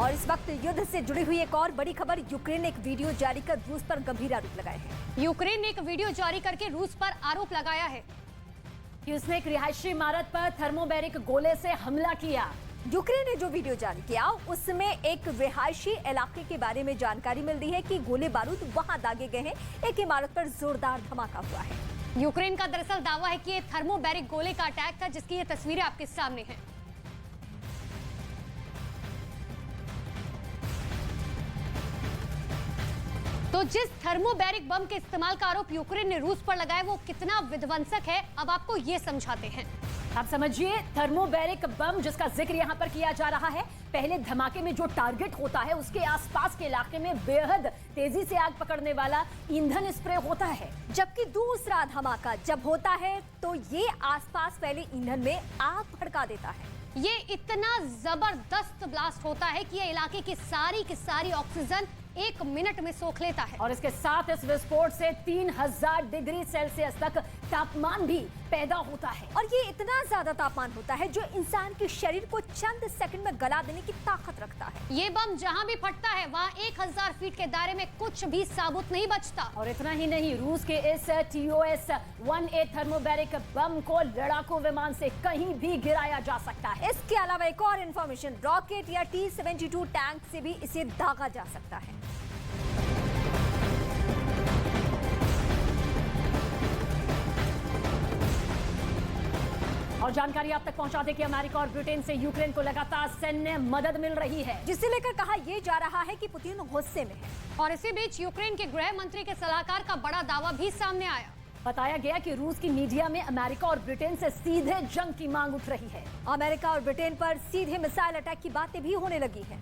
और इस वक्त युद्ध से जुड़ी हुई एक और बड़ी खबर, यूक्रेन ने एक वीडियो जारी कर रूस पर गंभीर आरोप लगाए हैं। यूक्रेन ने एक वीडियो जारी करके रूस पर आरोप लगाया है कि उसने एक रिहायशी इमारत पर थर्मोबैरिक गोले से हमला किया। यूक्रेन ने जो वीडियो जारी किया उसमें एक रिहायशी इलाके के बारे में जानकारी मिल रही है कि गोले बारूद वहां दागे गए हैं। एक इमारत पर जोरदार धमाका हुआ है। यूक्रेन का दरअसल दावा है कि ये थर्मोबैरिक गोले का अटैक था, जिसकी ये तस्वीरें आपके सामने हैं। तो जिस थर्मोबैरिक बम के इस्तेमाल का आरोप यूक्रेन ने रूस पर लगाया वो कितना विध्वंसक है, अब आपको ये समझाते हैं। आप समझिए, थर्मोबैरिक बम जिसका जिक्र यहाँ पर किया जा रहा है, पहले धमाके में जो टारगेट होता है उसके आसपास के इलाके में बेहद तेजी से आग पकड़ने वाला ईंधन स्प्रे होता है, जबकि दूसरा धमाका जब होता है तो ये आसपास फैले ईंधन में आग भड़का देता है। ये इतना जबरदस्त ब्लास्ट होता है कि ये इलाके की सारी ऑक्सीजन 1 मिनट में सोख लेता है। और इसके साथ इस विस्फोट से 3000 डिग्री सेल्सियस तक तापमान भी पैदा होता है। और ये इतना ज्यादा तापमान होता है जो इंसान के शरीर को चंद सेकंड में गला देने की ताकत रखता है। ये बम जहां भी फटता है वहां 1000 फीट के दायरे में कुछ भी साबुत नहीं बचता। और इतना ही नहीं, रूस के इस TOS-1A थर्मोबैरिक बम को लड़ाकू विमान से कहीं भी गिराया जा सकता है। इसके अलावा एक और इंफॉर्मेशन, रॉकेट या T-72 टैंक से भी इसे दागा जा सकता है। और जानकारी आप तक पहुंचा दें कि अमेरिका और ब्रिटेन से यूक्रेन को लगातार सैन्य मदद मिल रही है, जिसे लेकर कहा यह जा रहा है कि पुतिन गुस्से में है। और इसी बीच यूक्रेन के गृह मंत्री के सलाहकार का बड़ा दावा भी सामने आया। बताया गया कि रूस की मीडिया में अमेरिका और ब्रिटेन से सीधे जंग की मांग उठ रही है। अमेरिका और ब्रिटेन पर सीधे मिसाइल अटैक की बातें भी होने लगी हैं।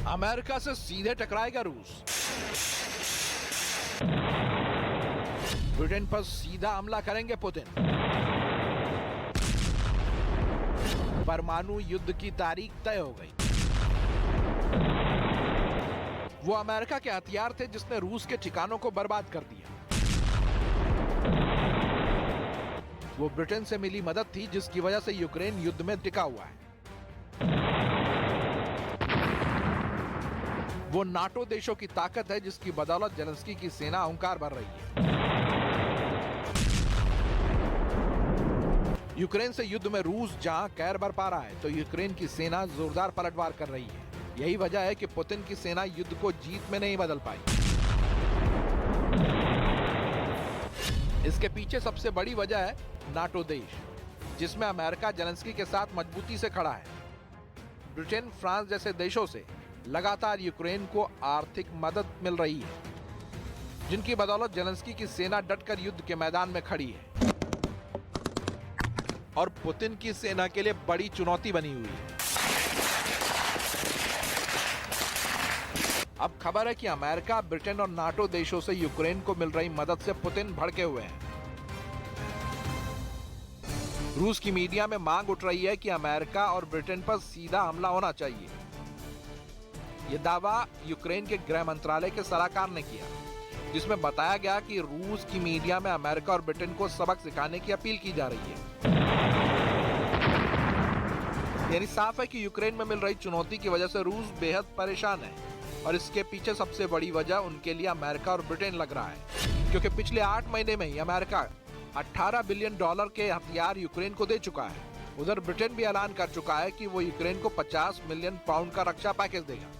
अमेरिका से सीधे टकराएगा रूस, ब्रिटेन पर सीधा हमला करेंगे पुतिन, परमाणु युद्ध की तारीख तय हो गई। वो अमेरिका के हथियार थे जिसने रूस के ठिकानों को बर्बाद कर दिया। वो ब्रिटेन से मिली मदद थी जिसकी वजह से यूक्रेन युद्ध में टिका हुआ है। वो नाटो देशों की ताकत है जिसकी बदौलत जेलेंस्की की सेना हुंकार भर रही है। यूक्रेन से युद्ध में रूस जहां कहर बरपा रहा है तो यूक्रेन की सेना जोरदार पलटवार कर रही है। यही वजह है कि पुतिन की सेना युद्ध को जीत में नहीं बदल पाई। इसके पीछे सबसे बड़ी वजह है नाटो देश, जिसमें अमेरिका जेलेंस्की के साथ मजबूती से खड़ा है। ब्रिटेन, फ्रांस जैसे देशों से लगातार यूक्रेन को आर्थिक मदद मिल रही है, जिनकी बदौलत जेलेंस्की की सेना डटकर युद्ध के मैदान में खड़ी है और पुतिन की सेना के लिए बड़ी चुनौती बनी हुई है। अब खबर है कि अमेरिका, ब्रिटेन और नाटो देशों से यूक्रेन को मिल रही मदद से पुतिन भड़के हुए हैं। रूस की मीडिया में मांग उठ रही है कि अमेरिका और ब्रिटेन पर सीधा हमला होना चाहिए। ये दावा यूक्रेन के गृह मंत्रालय के सलाहकार ने किया, जिसमें बताया गया कि रूस की मीडिया में अमेरिका और ब्रिटेन को सबक सिखाने की अपील की जा रही है। यानी साफ है कि यूक्रेन में मिल रही चुनौती की वजह से रूस बेहद परेशान है और इसके पीछे सबसे बड़ी वजह उनके लिए अमेरिका और ब्रिटेन लग रहा है, क्योंकि पिछले 8 महीने में ही अमेरिका $18 बिलियन के हथियार यूक्रेन को दे चुका है। उधर ब्रिटेन भी ऐलान कर चुका है कि वो यूक्रेन को 50 मिलियन पाउंड का रक्षा पैकेज देगा,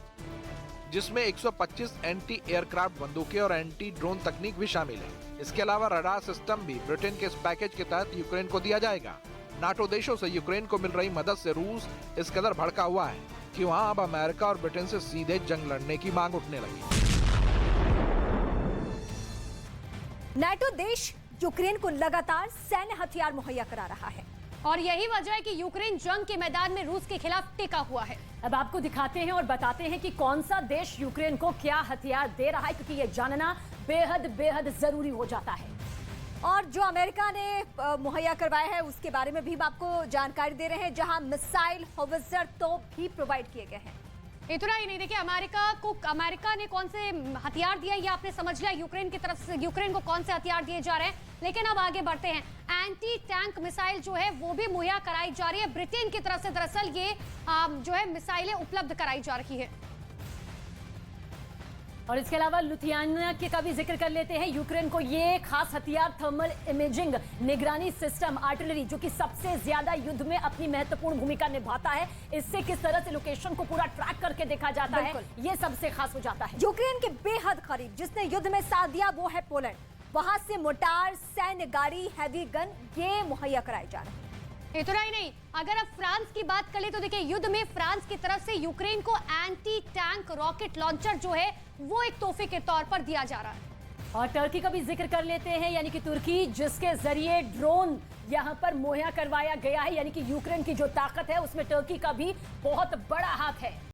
जिसमें 125 एंटी एयरक्राफ्ट बंदूकें और एंटी ड्रोन तकनीक भी शामिल है। इसके अलावा रडार सिस्टम भी ब्रिटेन के इस पैकेज के तहत यूक्रेन को दिया जाएगा। नाटो देशों से यूक्रेन को मिल रही मदद से रूस इस कदर भड़का हुआ है कि वहां अब अमेरिका और ब्रिटेन से सीधे जंग लड़ने की मांग उठने लगी। नाटो देश यूक्रेन को लगातार सैन्य हथियार मुहैया करा रहा है और यही वजह है कि यूक्रेन जंग के मैदान में रूस के खिलाफ टिका हुआ है। अब आपको दिखाते हैं और बताते हैं कि कौन सा देश यूक्रेन को क्या हथियार दे रहा है, क्योंकि ये जानना बेहद जरूरी हो जाता है। और जो अमेरिका ने मुहैया करवाया है उसके बारे में भी हम आपको जानकारी दे रहे हैं, जहां मिसाइल, होवित्जर, तोप भी प्रोवाइड किए गए हैं। इतना ही नहीं, देखिए अमेरिका ने कौन से हथियार दिया ये आपने समझ लिया, यूक्रेन की तरफ से यूक्रेन को कौन से हथियार दिए जा रहे हैं। लेकिन अब आगे बढ़ते हैं, एंटी टैंक मिसाइल जो है वो भी मुहैया कराई जा रही है ब्रिटेन की तरफ से। दरअसल ये जो है मिसाइलें उपलब्ध कराई जा रही है। और इसके अलावा लुधियाना के का भी जिक्र कर लेते हैं। यूक्रेन को ये खास हथियार थर्मल इमेजिंग निगरानी सिस्टम आर्टिलरी, जो कि सबसे ज्यादा युद्ध में अपनी महत्वपूर्ण भूमिका निभाता है, इससे किस तरह से लोकेशन को पूरा ट्रैक करके देखा जाता है, ये सबसे खास हो जाता है। यूक्रेन के बेहद करीब जिसने युद्ध में साथ दिया वो है पोलैंड। वहां से मोटार, सैन्य गाड़ी, हैवी गन ये मुहैया कराए जा रहे हैं। इतना ही नहीं, अगर अब फ्रांस की बात करें तो देखिए युद्ध में फ्रांस की तरफ से यूक्रेन को एंटी टैंक रॉकेट लॉन्चर जो है वो एक तोहफे के तौर पर दिया जा रहा है। और टर्की का भी जिक्र कर लेते हैं, यानी कि तुर्की, जिसके जरिए ड्रोन यहां पर मुहैया करवाया गया है। यानी कि यूक्रेन की जो ताकत है उसमें टर्की का भी बहुत बड़ा हाथ है।